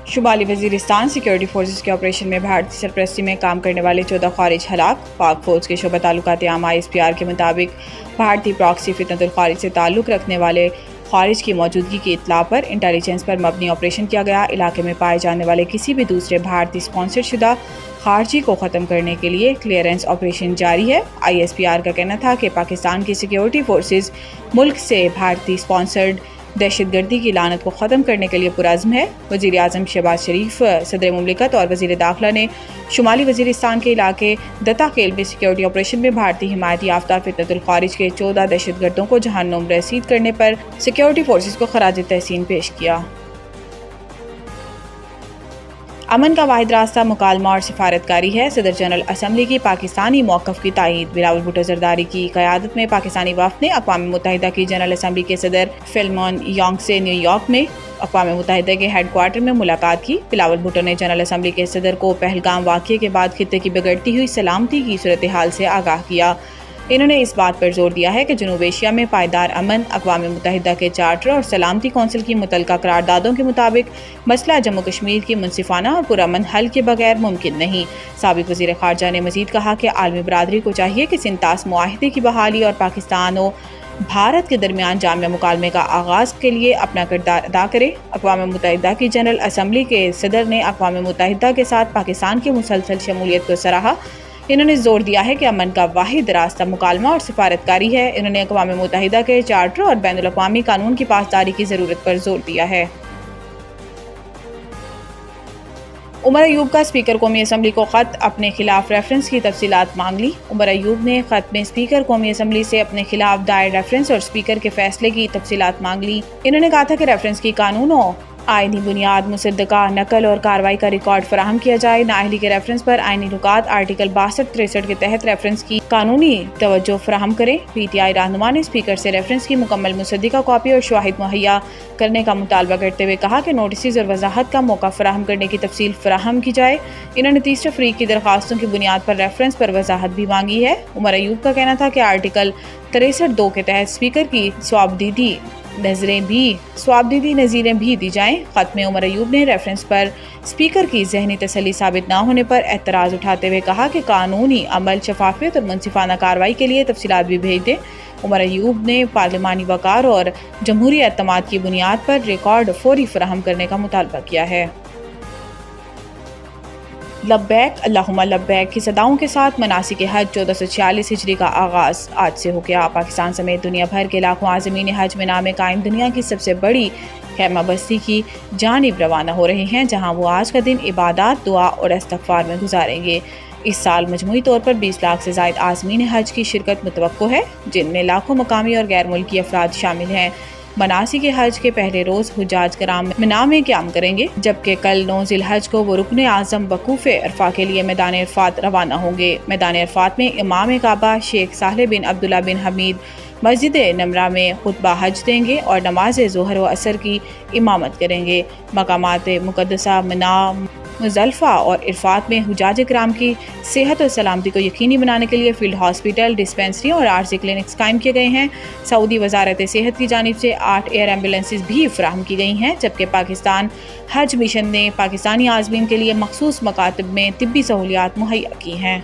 شمالی Waziristan security forces کے operation میں بھارتی سرپرستی میں کام کرنے والے 14 خارج ہلاک۔ پاک فوج کے شعبہ تعلقات عامہ ISPR کے مطابق بھارتی پراکسی فتنة الخارج سے تعلق رکھنے والے خارج کی موجودگی کی اطلاع پر انٹیلیجنس پر مبنی آپریشن کیا گیا۔ علاقے میں پائے جانے والے کسی بھی دوسرے بھارتی اسپانسر شدہ خارجی کو ختم کرنے کے لیے کلیئرنس آپریشن جاری ہے۔ ISPR کا کہنا تھا کہ پاکستان کی سیکیورٹی فورسز ملک سے بھارتی اسپانسرڈ دہشت گردی کی لعنت کو ختم کرنے کے لیے پرعزم ہے۔ وزیر اعظم شہباز شریف، صدر مملکت اور وزیر داخلہ نے شمالی وزیرستان کے علاقے دتا کیل میں سیکیورٹی آپریشن میں بھارتی حمایت یافتہ فتنة الخارج کے 14 دہشت گردوں کو جہنم رسید کرنے پر سیکیورٹی فورسز کو خراج تحسین پیش کیا۔ امن کا واحد راستہ مکالمہ اور سفارتکاری ہے، صدر جنرل اسمبلی کی پاکستانی موقف کی تائید۔ بلاول بھٹو زرداری کی قیادت میں پاکستانی وفد نے اقوام متحدہ کی جنرل اسمبلی کے صدر فلمون یانگ سے نیو یارک میں اقوام متحدہ کے ہیڈ کوارٹر میں ملاقات کی۔ بلاول بھٹو نے جنرل اسمبلی کے صدر کو پہلگام واقعے کے بعد خطے کی بگڑتی ہوئی سلامتی کی صورتحال سے آگاہ کیا۔ انہوں نے اس بات پر زور دیا ہے کہ جنوب ایشیا میں پائیدار امن اقوام متحدہ کے چارٹر اور سلامتی کونسل کی متعلقہ قراردادوں کے مطابق مسئلہ جموں کشمیر کی منصفانہ اور پرامن حل کے بغیر ممکن نہیں۔ سابق وزیر خارجہ نے مزید کہا کہ عالمی برادری کو چاہیے کہ سنتاس معاہدے کی بحالی اور پاکستان و بھارت کے درمیان جامع مکالمے کا آغاز کے لیے اپنا کردار ادا کرے۔ اقوام متحدہ کی جنرل اسمبلی کے صدر نے اقوام متحدہ کے ساتھ پاکستان کی مسلسل شمولیت کو سراہا۔ انہوں نے زور دیا ہے کہ امن کا واحد راستہ مکالمہ اور سفارتکاری ہے۔ انہوں نے اقوام متحدہ کے چارٹر اور بین الاقوامی قانون کی پاسداری کی ضرورت پر زور دیا ہے۔ عمر ایوب کا اسپیکر قومی اسمبلی کو خط، اپنے خلاف ریفرنس کی تفصیلات مانگ لی۔ عمر ایوب نے خط میں اسپیکر قومی اسمبلی سے اپنے خلاف دائر ریفرنس اور اسپیکر کے فیصلے کی تفصیلات مانگ لی۔ انہوں نے کہا تھا کہ ریفرنس کی قانون و آئینی بنیاد، مصدقہ، نقل اور کارروائی کا ریکارڈ فراہم کیا جائے۔ نااہلی کے ریفرنس پر آئینی نکات آرٹیکل 62-63 کے تحت ریفرنس کی قانونی توجہ فراہم کریں۔ PTI رہنما نے اسپیکر سے ریفرنس کی مکمل مصدقہ کاپی اور شواہد مہیا کرنے کا مطالبہ کرتے ہوئے کہا کہ نوٹسز اور وضاحت کا موقع فراہم کرنے کی تفصیل فراہم کی جائے۔ انہوں نے تیسرے فریق کی درخواستوں کی بنیاد پر ریفرنس پر وضاحت بھی مانگی ہے۔ عمر ایوب کا کہنا تھا کہ آرٹیکل 63(2) کے تحت اسپیکر کی صوابدیدی نظیریں بھی دی جائیں۔ خط میں عمر ایوب نے ریفرنس پر اسپیکر کی ذہنی تسلی ثابت نہ ہونے پر اعتراض اٹھاتے ہوئے کہا کہ قانونی عمل، شفافیت اور منصفانہ کارروائی کے لیے تفصیلات بھی بھیج دیں۔ عمر ایوب نے پارلیمانی وقار اور جمہوری اعتماد کی بنیاد پر ریکارڈ فوری فراہم کرنے کا مطالبہ کیا ہے۔ لبیک اللہم لبیک کی صداؤں کے ساتھ مناسک حج 1446 ہجری کا آغاز آج سے ہو گیا۔ پاکستان سمیت دنیا بھر کے لاکھوں عازمین حج میں نام قائم دنیا کی سب سے بڑی خیمہ بستی کی جانب روانہ ہو رہے ہیں، جہاں وہ آج کا دن عبادات، دعا اور استغفار میں گزاریں گے۔ اس سال مجموعی طور پر 20 لاکھ سے زائد عازمین حج کی شرکت متوقع ہے، جن میں لاکھوں مقامی اور غیر ملکی افراد شامل ہیں۔ مناسک حج کے پہلے روز حجاج کرام منا میں قیام کریں گے، جبکہ کل 9 ذی الحج کو وہ رکن اعظم وقوف عرفہ کے لیے میدان عرفات روانہ ہوں گے۔ میدان عرفات میں امام کعبہ شیخ صالح بن عبداللہ بن حمید مسجد نمرہ میں خطبہ حج دیں گے اور نماز ظہر و عصر کی امامت کریں گے۔ مقامات مقدسہ منا، مزدلفہ اور عرفات میں حجاج کرام کی صحت و سلامتی کو یقینی بنانے کے لیے فیلڈ ہاسپٹل، ڈسپنسری اور عارضی کلینکس قائم کیے گئے ہیں۔ سعودی وزارت صحت کی جانب سے 8 ایئر ایمبولینسز بھی فراہم کی گئی ہیں، جبکہ پاکستان حج مشن نے پاکستانی عازمین کے لیے مخصوص مکاتب میں طبی سہولیات مہیا کی ہیں۔